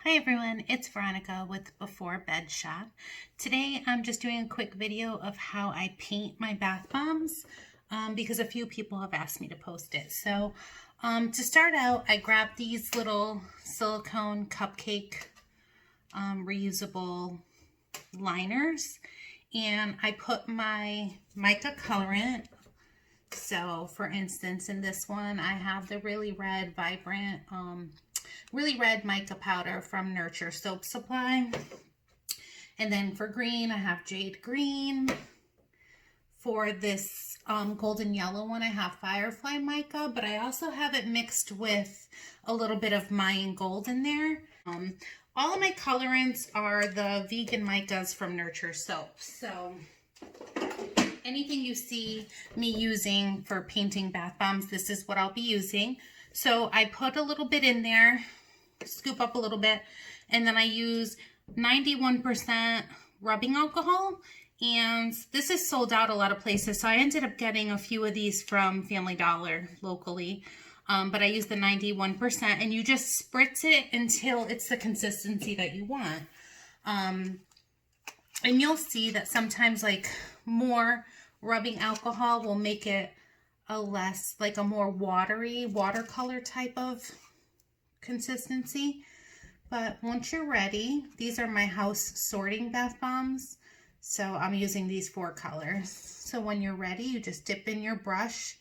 Hi everyone, it's Veronica with Before Bed Shop. Today I'm just doing a quick video of how I paint my bath bombs because a few people have asked me to post it. So to start out, I grabbed these little silicone cupcake reusable liners and I put my mica colorant. So for instance, in this one I have the really red vibrant really red mica powder from Nurture Soap Supply. And then for green, I have Jade Green. For this golden yellow one, I have Firefly Mica, but I also have it mixed with a little bit of Mayan Gold in there. All of my colorants are the vegan micas from Nurture Soap. So anything you see me using for painting bath bombs, this is what I'll be using. So I put a little bit in there, scoop up a little bit, and then I use 91% rubbing alcohol, and this is sold out a lot of places, so I ended up getting a few of these from Family Dollar locally, but I use the 91%, and you just spritz it until it's the consistency that you want. And you'll see that sometimes like more rubbing alcohol will make it a less, like a more watery, watercolor type of consistency. But once you're ready, these are my house sorting bath bombs. So I'm using these 4 colors. So when you're ready, you just dip in your brush,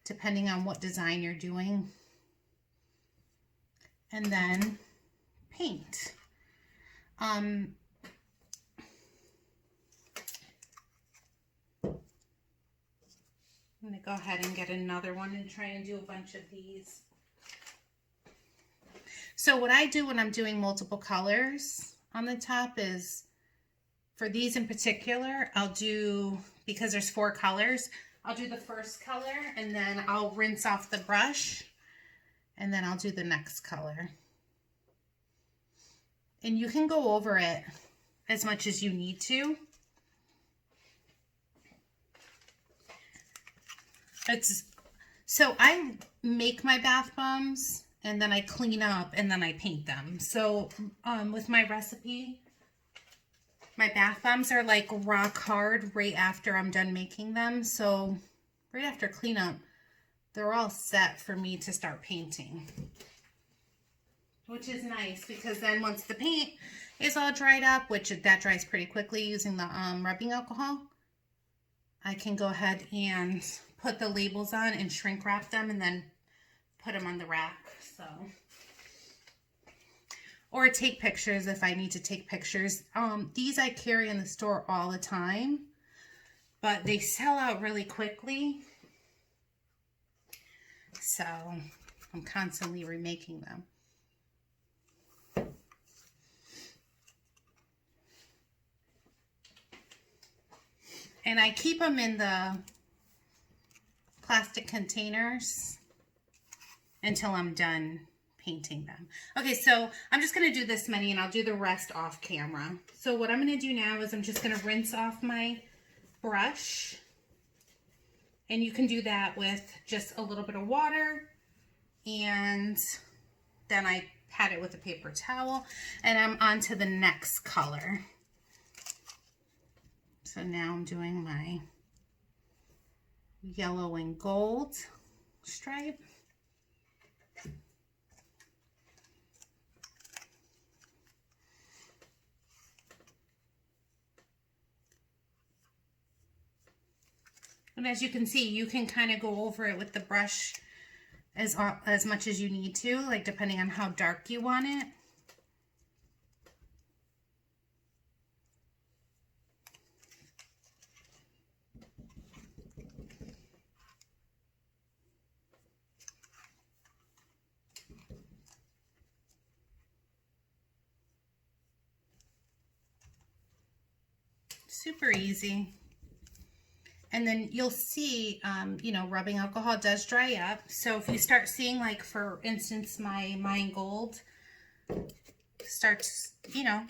depending on what design you're doing, and then paint. I'm going to go ahead and get another one and try and do a bunch of these. So what I do when I'm doing multiple colors on the top is, for these in particular, I'll do, because there's 4 colors, I'll do the first color and then I'll rinse off the brush and then I'll do the next color. And you can go over it as much as you need to. So I make my bath bombs and then I clean up and then I paint them. So with my recipe, my bath bombs are like rock hard right after I'm done making them. So right after cleanup, they're all set for me to start painting, which is nice because then once the paint is all dried up, which that dries pretty quickly using the rubbing alcohol, I can go ahead and put the labels on and shrink wrap them and then put them on the rack. So, or take pictures if I need to take pictures. These I carry in the store all the time, but they sell out really quickly. So I'm constantly remaking them. And I keep them in the plastic containers until I'm done painting them. Okay, so I'm just going to do this many and I'll do the rest off camera. So what I'm going to do now is I'm just going to rinse off my brush. And you can do that with just a little bit of water. And then I pat it with a paper towel. And I'm on to the next color. So now I'm doing my yellow and gold stripe. And as you can see, you can kind of go over it with the brush as much as you need to, like depending on how dark you want it. Super easy. And then you'll see, you know, rubbing alcohol does dry up. So if you start seeing, like, for instance, my Mayan Gold starts, you know,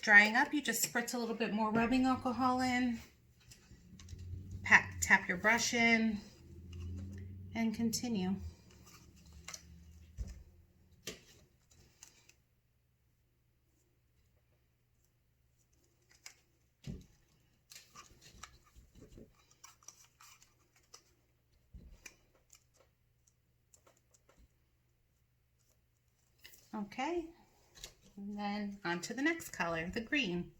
drying up, you just spritz a little bit more rubbing alcohol in, tap your brush in, and continue. Okay, and then on to the next color, the green.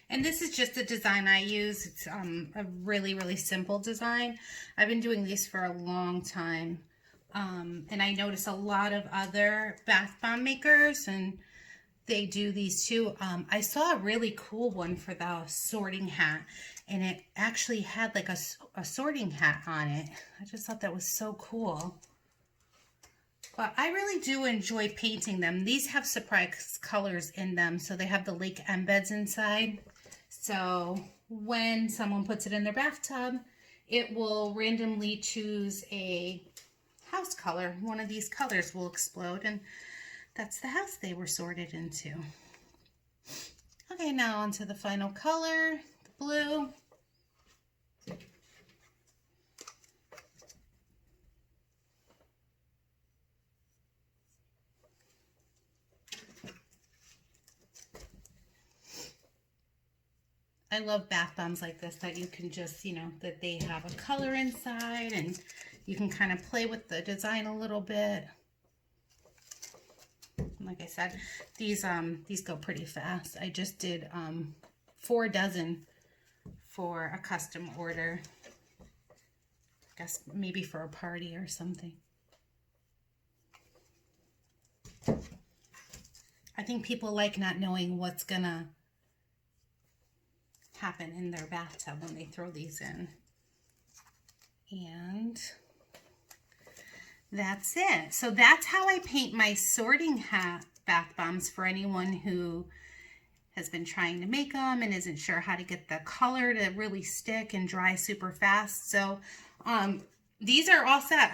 And this is just a design I use. It's a really simple design. I've been doing these for a long time. And I notice a lot of other bath bomb makers, and they do these too. I saw a really cool one for the sorting hat, and it actually had like a sorting hat on it. I just thought that was so cool. But I really do enjoy painting them. These have surprise colors in them, so they have the lake embeds inside. So when someone puts it in their bathtub, it will randomly choose a house color. One of these colors will explode, and that's the house they were sorted into. Okay, now on to the final color, the blue. I love bath bombs like this that you can just, you know, that they have a color inside and you can kind of play with the design a little bit. Like I said, these go pretty fast. I just did 4 dozen for a custom order. I guess maybe for a party or something. I think people like not knowing what's gonna happen in their bathtub when they throw these in. And that's it. So that's how I paint my sorting hat bath bombs for anyone who has been trying to make them and isn't sure how to get the color to really stick and dry super fast. So these are all set.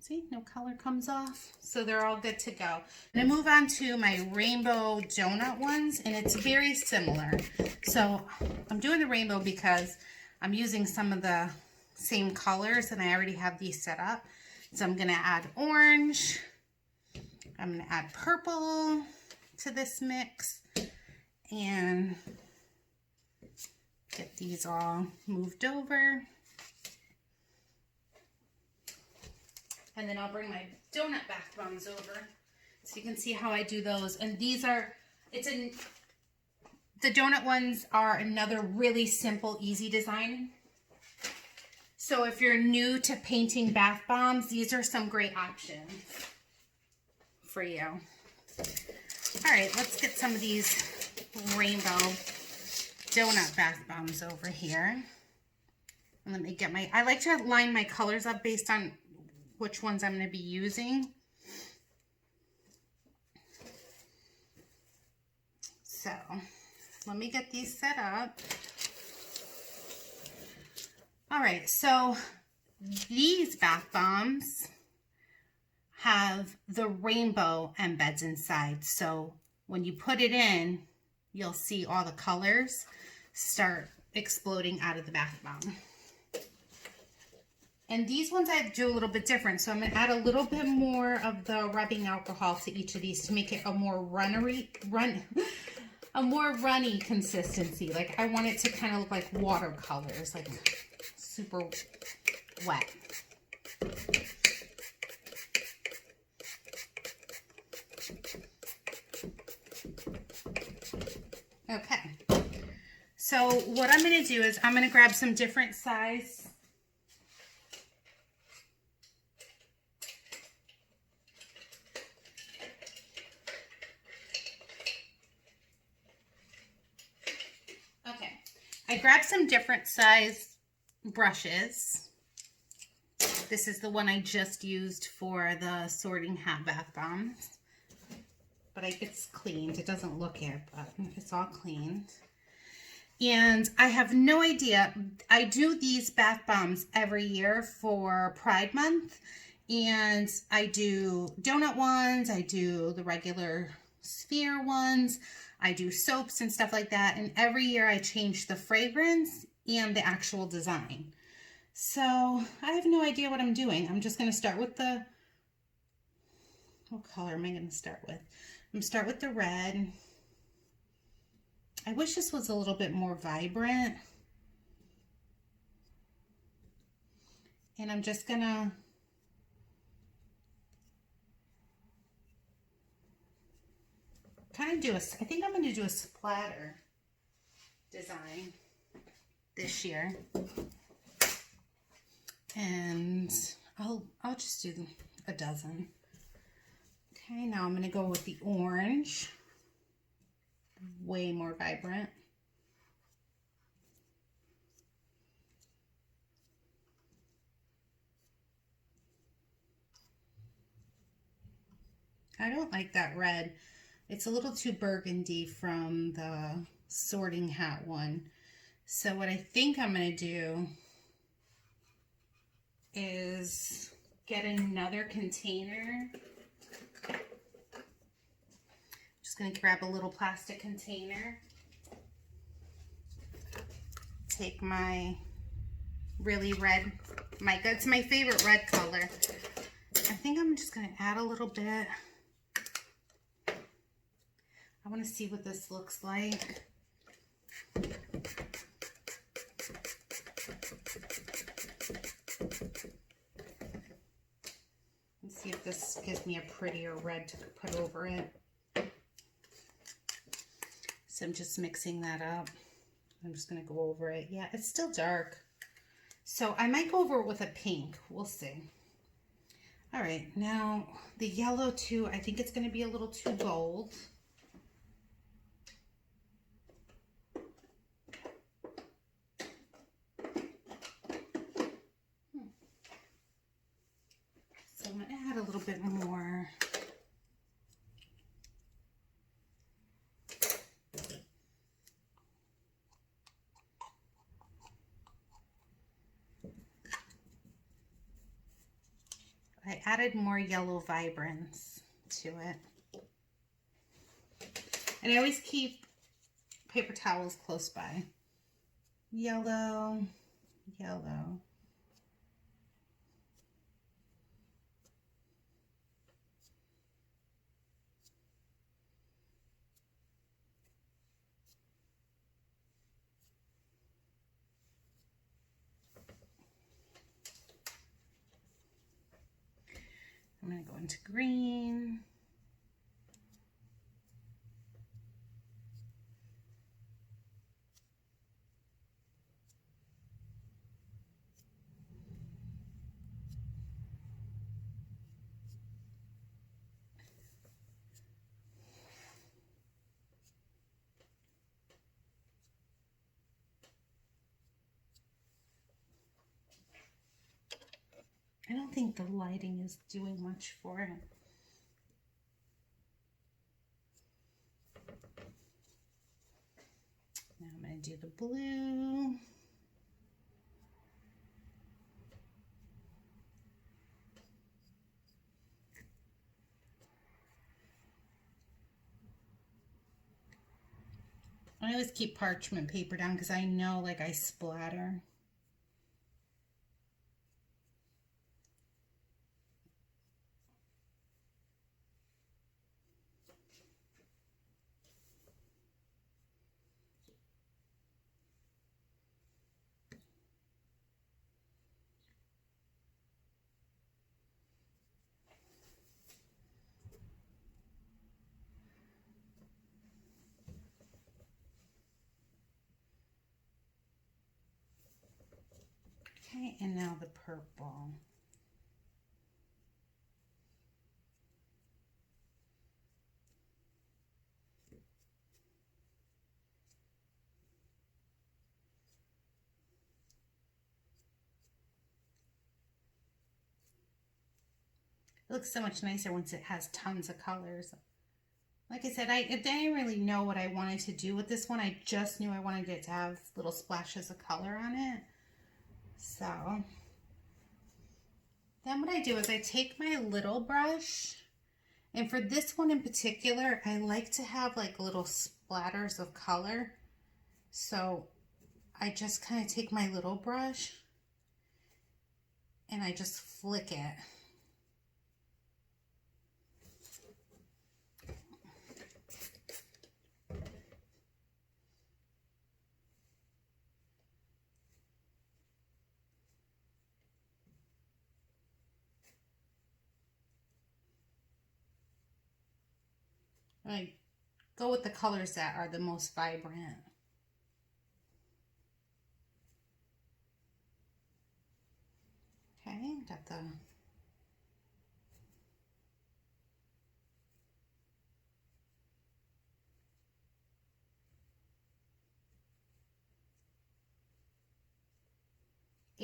See, no color comes off. So they're all good to go. I'm gonna move on to my rainbow donut ones, and it's very similar. So I'm doing the rainbow because I'm using some of the same colors and I already have these set up. So I'm gonna add orange. I'm gonna add purple to this mix and get these all moved over. And then I'll bring my donut bath bombs over so you can see how I do those. And these are, the donut ones are another really simple, easy design. So if you're new to painting bath bombs, these are some great options for you. All right, let's get some of these rainbow donut bath bombs over here. And let me get I like to line my colors up based on which ones I'm going to be using. So let me get these set up. All right, so these bath bombs have the rainbow embeds inside. So when you put it in, you'll see all the colors start exploding out of the bath bomb. And these ones I do a little bit different. So I'm going to add a little bit more of the rubbing alcohol to each of these to make it a more runny consistency. Like I want it to kind of look like watercolors, like super wet. Okay. So what I'm going to do is I'm going to grab some different size I grabbed some different size brushes. This is the one I just used for the sorting hat bath bombs. But it's cleaned. It doesn't look it, but it's all cleaned. And I have no idea. I do these bath bombs every year for Pride Month. And I do donut ones. I do the regular sphere ones. I do soaps and stuff like that. And every year I change the fragrance and the actual design. So I have no idea what I'm doing. I'm just going to start with the, what color am I going to start with? I'm going to start with the red. I wish this was a little bit more vibrant. And I'm just gonna kind of do a, I think I'm gonna do a splatter design this year. And I'll just do a dozen. Okay, now I'm gonna go with the orange. Way more vibrant. I don't like that red. It's a little too burgundy from the Sorting Hat one. So what I think I'm going to do is get another container. Just going to grab a little plastic container. Take my really red mica. It's my favorite red color. I think I'm just going to add a little bit. I want to see what this looks like. Let's see if this gives me a prettier red to put over it. So I'm just mixing that up. I'm just going to go over it. Yeah, it's still dark. So I might go over it with a pink. We'll see. All right, now the yellow too, I think it's going to be a little too bold. So I'm going to add a little bit more. I added more yellow vibrance to it. And I always keep paper towels close by. Yellow, yellow. I'm going to go into green. I don't think the lighting is doing much for it. Now I'm going to do the blue. I always keep parchment paper down because I know like I splatter. Okay, and now the purple. It looks so much nicer once it has tons of colors. Like I said, I didn't really know what I wanted to do with this one. I just knew I wanted it to have little splashes of color on it. So then what I do is I take my little brush, and for this one in particular, I like to have like little splatters of color. So I just kind of take my little brush and I just flick it. I go with the colors that are the most vibrant. Okay, got the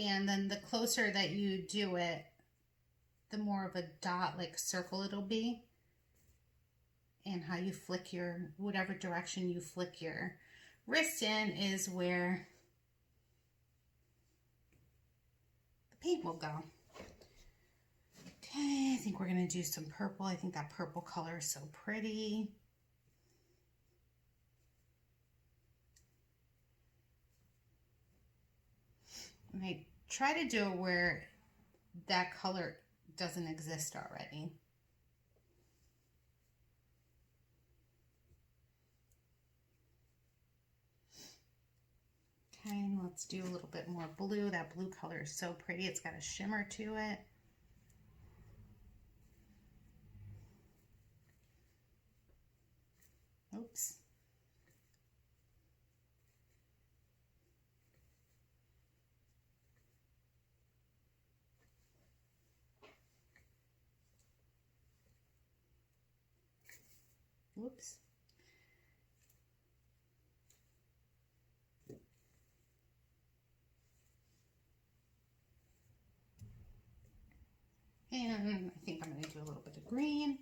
and then the closer that you do it, the more of a dot, like circle it'll be. And how you flick your, whatever direction you flick your wrist in is where the paint will go. Okay, I think we're gonna do some purple. I think that purple color is so pretty. And I try to do it where that color doesn't exist already. Okay, and let's do a little bit more blue. That blue color is so pretty. It's got a shimmer to it. Oops. Whoops. And I think I'm going to do a little bit of green,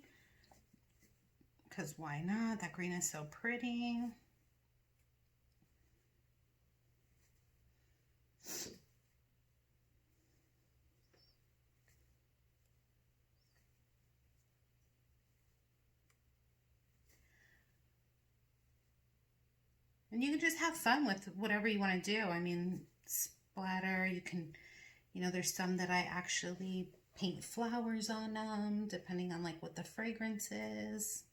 because why not? That green is so pretty. And you can just have fun with whatever you want to do. I mean, splatter, you can, you know, there's some that I actually paint flowers on them, depending on like what the fragrance is.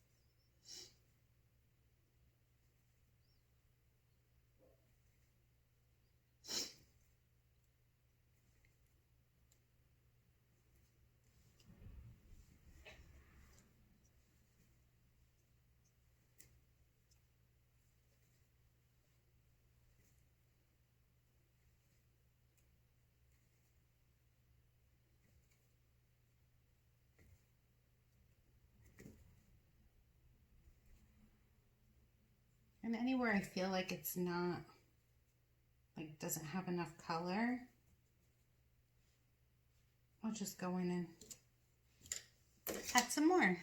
And anywhere I feel like it's not, like doesn't have enough color, I'll just go in and add some more.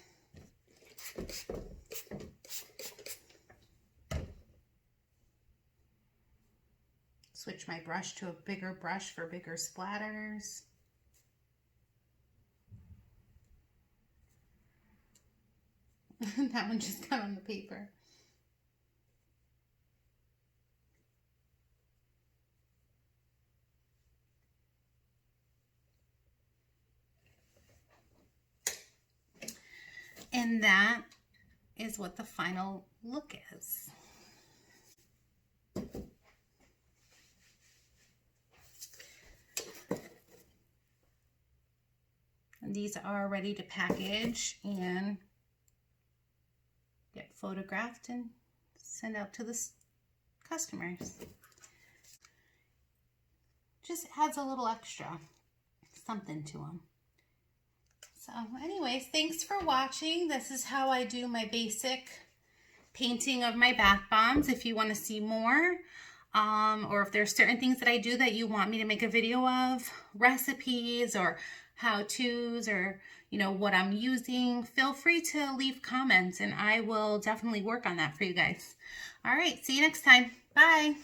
Switch my brush to a bigger brush for bigger splatters. That one just got on the paper. And that is what the final look is. And these are ready to package and get photographed and send out to the customers. Just adds a little extra something to them. So anyways, thanks for watching. This is how I do my basic painting of my bath bombs. If you want to see more, or if there's certain things that I do that you want me to make a video of, recipes or how-tos, or what I'm using, feel free to leave comments and I will definitely work on that for you guys. All right, see you next time. Bye.